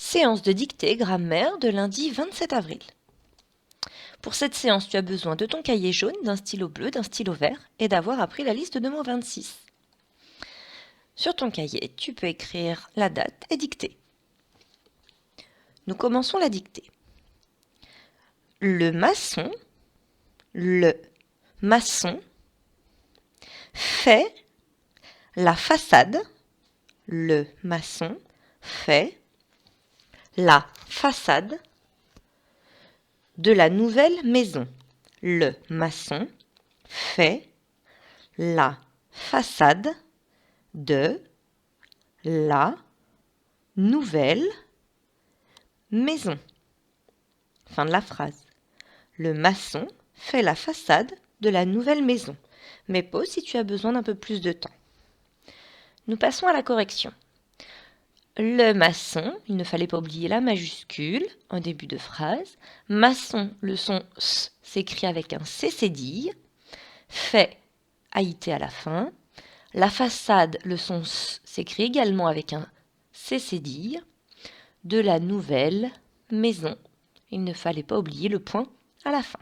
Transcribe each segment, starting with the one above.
Séance de dictée grammaire de lundi 27 avril. Pour cette séance, tu as besoin de ton cahier jaune, d'un stylo bleu, d'un stylo vert et d'avoir appris la liste de mots 26. Sur ton cahier, tu peux écrire la date et dicter. Nous commençons la dictée. Le maçon fait la façade. Le maçon fait la façade de la nouvelle maison. Le maçon fait la façade de la nouvelle maison. Fin de la phrase. Le maçon fait la façade de la nouvelle maison. Mets pause si tu as besoin d'un peu plus de temps. Nous passons à la correction. Le maçon, il ne fallait pas oublier la majuscule en début de phrase. Maçon, le son S s'écrit avec un C cédille. Fait, AIT à la fin. La façade, le son S s'écrit également avec un C cédille. De la nouvelle maison. Il ne fallait pas oublier le point à la fin.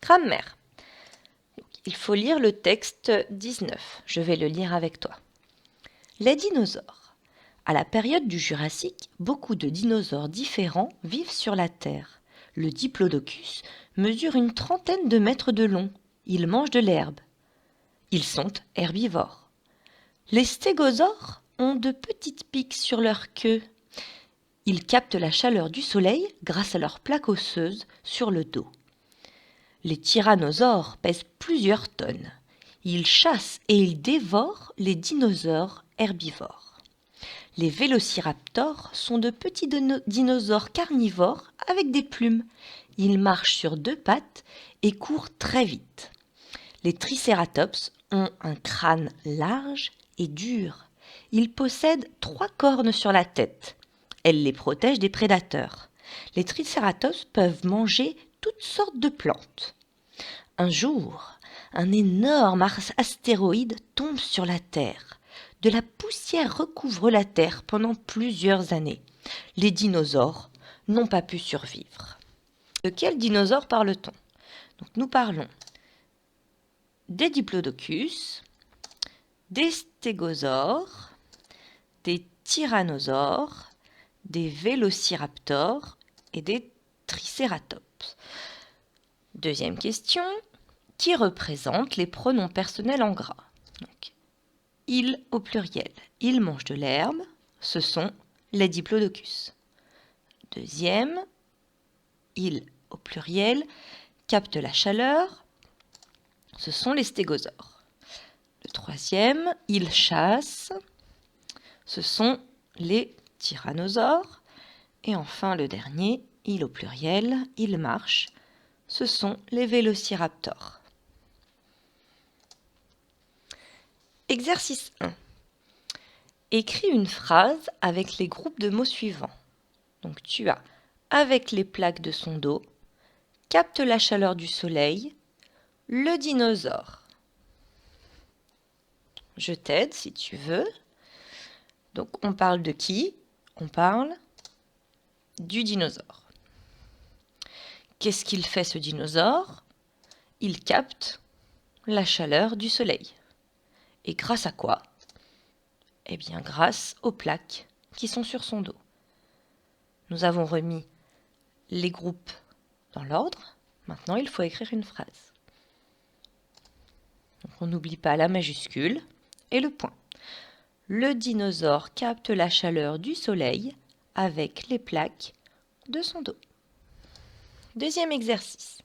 Grammaire. Il faut lire le texte 19. Je vais le lire avec toi. Les dinosaures. À la période du Jurassique, beaucoup de dinosaures différents vivent sur la Terre. Le diplodocus mesure une trentaine de mètres de long. Ils mangent de l'herbe. Ils sont herbivores. Les stégosaures ont de petites piques sur leur queue. Ils captent la chaleur du soleil grâce à leurs plaques osseuses sur le dos. Les tyrannosaures pèsent plusieurs tonnes. Ils chassent et ils dévorent les dinosaures herbivores. Les vélociraptors sont de petits dinosaures carnivores avec des plumes. Ils marchent sur deux pattes et courent très vite. Les tricératops ont un crâne large et dur. Ils possèdent 3 cornes sur la tête. Elles les protègent des prédateurs. Les tricératops peuvent manger toutes sortes de plantes. Un jour, un énorme astéroïde tombe sur la Terre. De la poussière recouvre la Terre pendant plusieurs années. Les dinosaures n'ont pas pu survivre. De quel dinosaure parle-t-on? Donc, nous parlons des diplodocus, des stégosaures, des tyrannosaures, des vélociraptors et des tricératops. Deuxième question, qui représente les pronoms personnels en gras? Donc, ils au pluriel. Ils mangent de l'herbe, ce sont les diplodocus. Deuxième, ils au pluriel captent la chaleur, ce sont les stégosaures. Le troisième, ils chassent, ce sont les tyrannosaures. Et enfin le dernier, ils au pluriel, ils marchent, ce sont les vélociraptors. Exercice 1. Écris une phrase avec les groupes de mots suivants. Donc tu as avec les plaques de son dos, capte la chaleur du soleil, le dinosaure. Je t'aide si tu veux. Donc on parle de qui? On parle du dinosaure. Qu'est-ce qu'il fait ce dinosaure? Il capte la chaleur du soleil. Et grâce à quoi? Eh bien grâce aux plaques qui sont sur son dos. Nous avons remis les groupes dans l'ordre. Maintenant, il faut écrire une phrase. Donc, on n'oublie pas la majuscule et le point. Le dinosaure capte la chaleur du soleil avec les plaques de son dos. Deuxième exercice.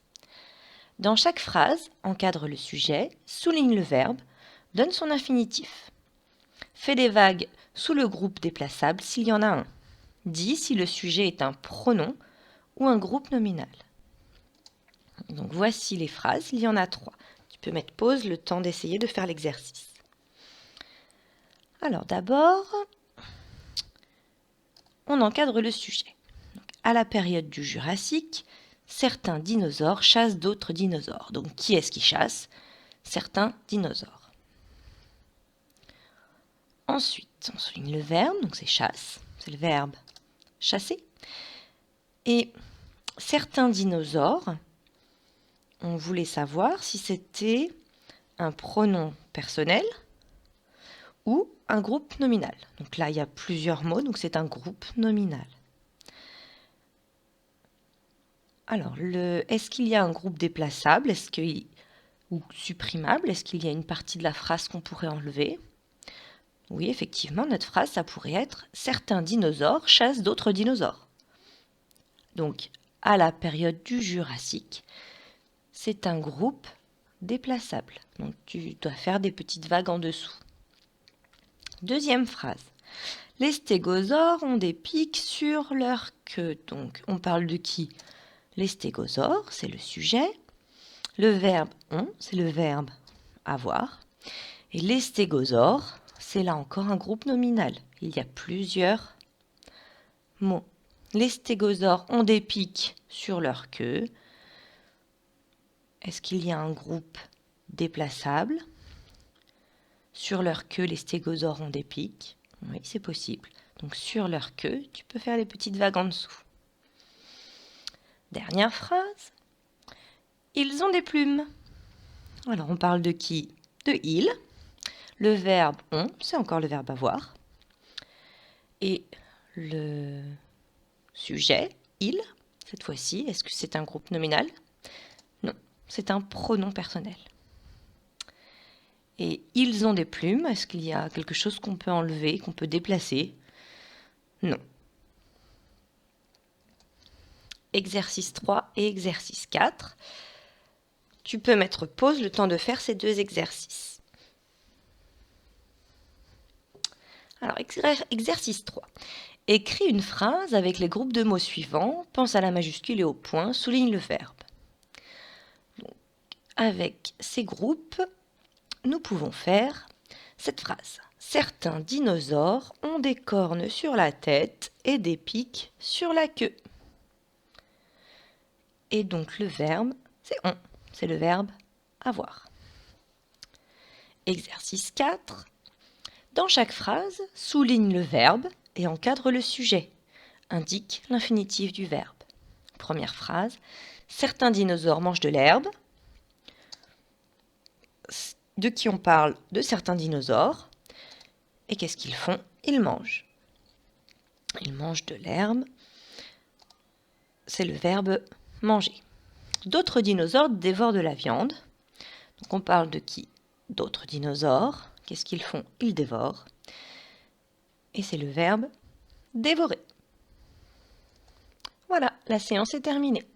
Dans chaque phrase, encadre le sujet, souligne le verbe, donne son infinitif. Fais des vagues sous le groupe déplaçable s'il y en a un. Dis si le sujet est un pronom ou un groupe nominal. Donc voici les phrases, il y en a 3. Tu peux mettre pause le temps d'essayer de faire l'exercice. Alors d'abord, on encadre le sujet. Donc, à la période du Jurassique, certains dinosaures chassent d'autres dinosaures. Donc qui est-ce qui chasse? Certains dinosaures. Ensuite, on souligne le verbe, donc c'est chasse. c'est le verbe chasser. Et certains dinosaures, on voulait savoir si c'était un pronom personnel ou un groupe nominal. Donc là, il y a plusieurs mots, donc c'est un groupe nominal. Alors, est-ce qu'il y a un groupe déplaçable ou supprimable? Est-ce qu'il y a une partie de la phrase qu'on pourrait enlever? Oui, effectivement, notre phrase, ça pourrait être « Certains dinosaures chassent d'autres dinosaures ». Donc, à la période du Jurassique, c'est un groupe déplaçable. Donc, tu dois faire des petites vagues en dessous. Deuxième phrase. Les stégosaures ont des pics sur leur queue. Donc, on parle de qui? Les stégosaures, c'est le sujet. Le verbe ont, c'est le verbe avoir. Et les stégosaures, c'est là encore un groupe nominal. Il y a plusieurs mots. Les stégosaures ont des pics sur leur queue. Est-ce qu'il y a un groupe déplaçable? Sur leur queue, les stégosaures ont des pics. Oui, c'est possible. Donc sur leur queue, tu peux faire des petites vagues en dessous. Dernière phrase. Ils ont des plumes. Alors on parle de qui? De ils. Le verbe ont, c'est encore le verbe avoir. Et le sujet, il, cette fois-ci, est-ce que c'est un groupe nominal? Non, c'est un pronom personnel. Et ils ont des plumes, est-ce qu'il y a quelque chose qu'on peut enlever, qu'on peut déplacer? Non. Exercice 3 et exercice 4. Tu peux mettre pause le temps de faire ces deux exercices. Alors, exercice 3. Écris une phrase avec les groupes de mots suivants. Pense à la majuscule et au point. Souligne le verbe. Donc, avec ces groupes, nous pouvons faire cette phrase. Certains dinosaures ont des cornes sur la tête et des pics sur la queue. Et donc le verbe, c'est ont. C'est le verbe avoir. Exercice 4. Dans chaque phrase, souligne le verbe et encadre le sujet. Indique l'infinitif du verbe. Première phrase. Certains dinosaures mangent de l'herbe. De qui on parle? De certains dinosaures. Et qu'est-ce qu'ils font? Ils mangent. Ils mangent de l'herbe. C'est le verbe manger. D'autres dinosaures dévorent de la viande. Donc on parle de qui? D'autres dinosaures. Qu'est-ce qu'ils font? Ils dévorent. Et c'est le verbe dévorer. Voilà, la séance est terminée.